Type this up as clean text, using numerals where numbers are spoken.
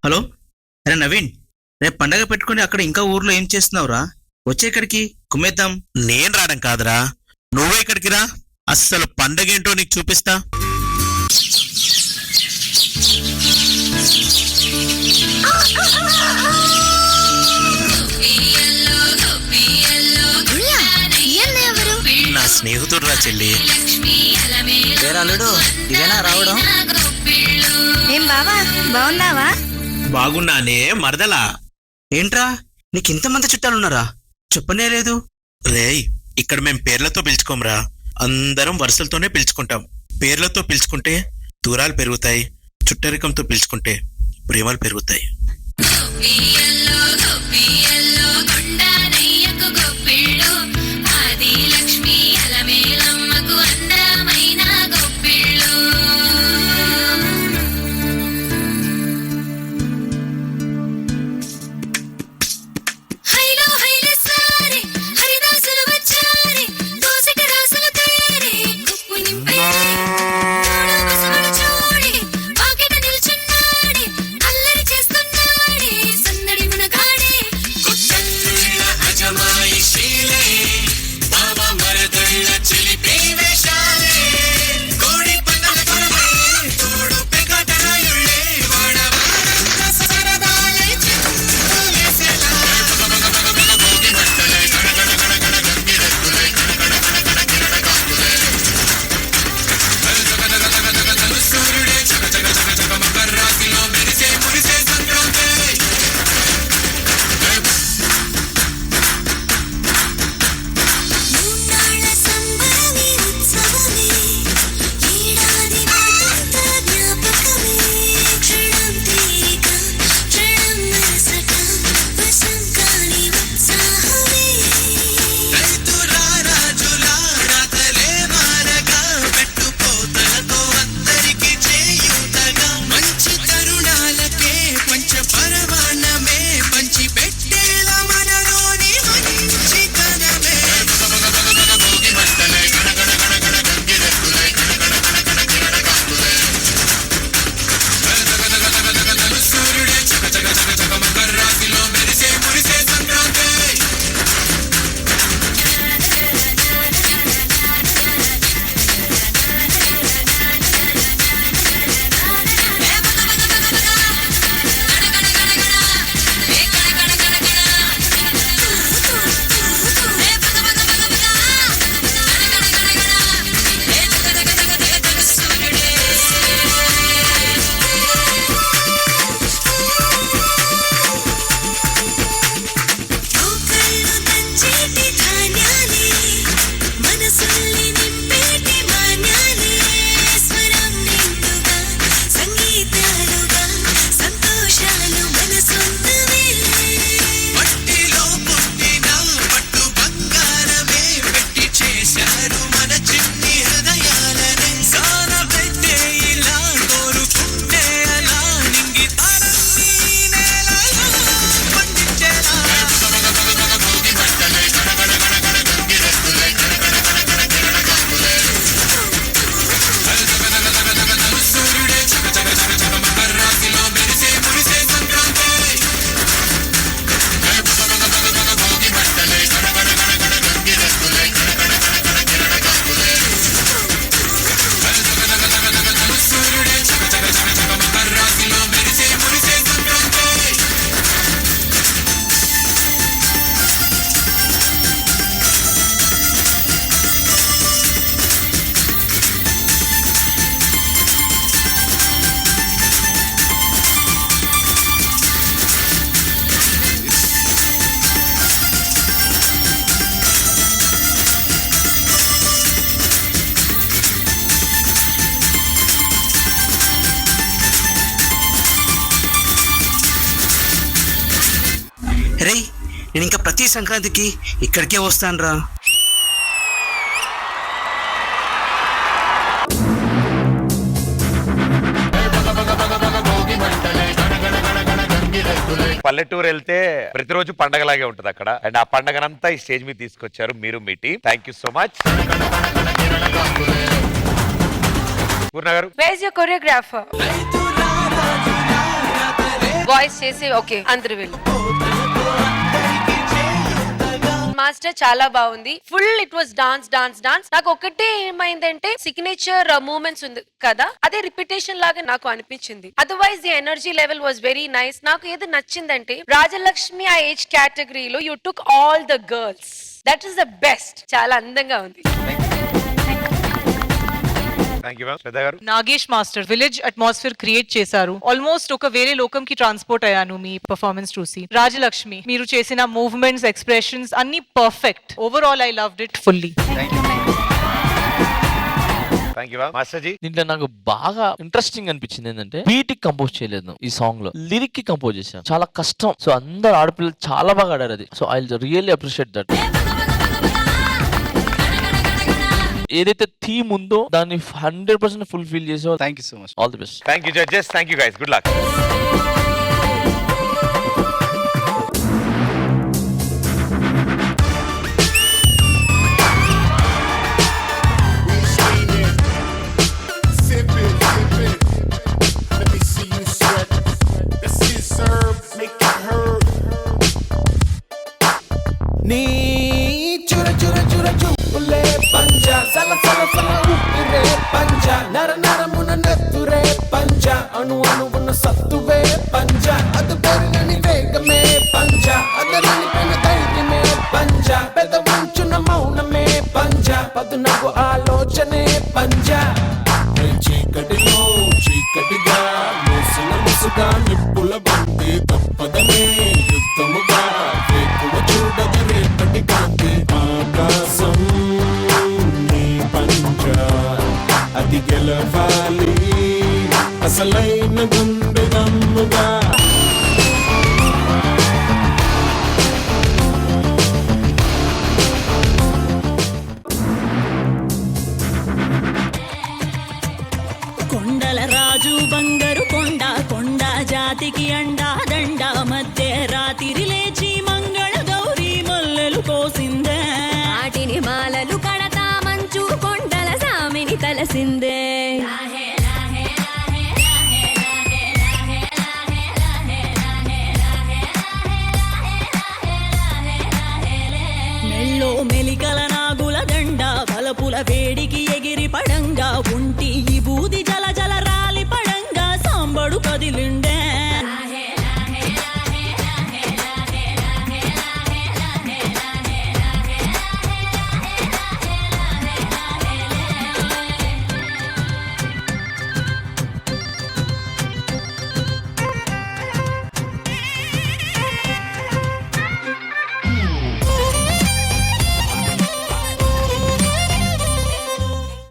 Hello. అరే నవీన్, రేపు పండగ పెట్టుకుని అక్కడ ఇంకా ఊర్లో ఏం చేస్తున్నావురా? వచ్చే ఇక్కడికి కుమ్మేద్దాం. నేను రావడం కాదురా, నువ్వే ఇక్కడికి రా. అస్సలు పండగ ఏంటో నీకు చూపిస్తా. నా స్నేహితుడు రా చెల్లి. అల్లుడు, ఇదేనా రావడం? ఏం బావా, బాగున్నావా? బాగున్నానే మరదలా. ఏంట్రా, నీకు ఇంతమంది చుట్టాలున్నారా? చెప్పనే లేదు. రేయ్, ఇక్కడ మేం పేర్లతో పిలుచుకోమరా, అందరం వరుసలతోనే పిలుచుకుంటాం. పేర్లతో పిలుచుకుంటే దూరాలు పెరుగుతాయి, చుట్టరికంతో పిలుచుకుంటే ప్రేమలు పెరుగుతాయి. రే, నేను ఇంకా ప్రతి సంక్రాంతికి ఇక్కడికే వస్తానురా. పల్లెటూరు వెళ్తే ప్రతిరోజు పండగలాగే ఉంటది అక్కడ. అండ్ ఆ పండగనంతా ఈ స్టేజ్ మీద తీసుకొచ్చారు మీరు, మీ team. Thank you so much. Purna గారు, Where's your choreographer? వాయిస్ చేసి ఓకే అందరు వెళ్ళి. మాస్టర్ చాలా బాగుంది. Full it was dance dance dance. నాకు ఒకటే ఏమైందంటే సిగ్నేచర్ మూమెంట్స్ ఉంది కదా, అదే రిపిటేషన్ లాగా నాకు అనిపించింది. Otherwise the energy level was very nice. నాకు ఏది నచ్చిందంటే రాజలక్ష్మి ఆ ఏజ్ కేటగిరీలో you took all the girls. That is the best. చాలా అందంగా ఉంది. Nagesh master village atmosphere create చేశారు. ఆల్మోస్ట్ ఒక వేరే లోకం కి ట్రాన్స్పోర్ట్ అయ్యాను మీ పర్ఫార్మెన్స్ చూసి. రాజలక్ష్మి మీరు చేసిన మూవ్మెంట్స్, ఎక్స్ప్రెషన్స్ అన్ని perfect. Overall I loved it fully. దీంట్లో నాకు బాగా ఇంట్రెస్టింగ్ అనిపించింది ఏంటంటే బీట్ కి కంపోజ్ చేయలేదు ఈ సాంగ్ లో, లిరిక్ కి కంపోజ్ చేశాను. చాలా కష్టం. సో అందరు ఆడపిల్లలు చాలా బాగా ఆడారు అది. So I really appreciate that. ఏదైతే థీమ్ ఉందో దాన్ని 100% ఫుల్ఫిల్ చేసే. Thank you so much. All the best. Thank you judges. Thank you guys. Good luck. అణు అణువున సత్తువే పంజ, అది పెరుగని వేగమే పంజ, అదలని పెను ధైర్యమే పంజ, పెద ఉంచున మౌనమే పంజ, పదునగు ఆలోచనే పంజ. చీకటిలో చీకటిగా మూసిన ముసుగా నిప్పుల బంతి తప్పదనే యుద్ధముగా వేకువ చూడదు రేపటి కాంతి. ఆకాశం నీ పంజ, అది గెలవాలి అసలైన గుండె దమ్ముగా. కొండల రాజు బంగారు కొండ, కొండ జాతికి అండా దండ, మధ్య రాత్రి లేచి మంగళ గౌరీ మల్లెలు కోసిందే, వాటిని మాలలు కడతా మంచు కొండల సామిని తలసిందే. మెలికల నాగుల దండ, బలపుల వేడికి ఎగిరి పడంగా, ఉంటి ఈ బూది జల జల రాలి పడంగా, సాంబడు కదిలిండు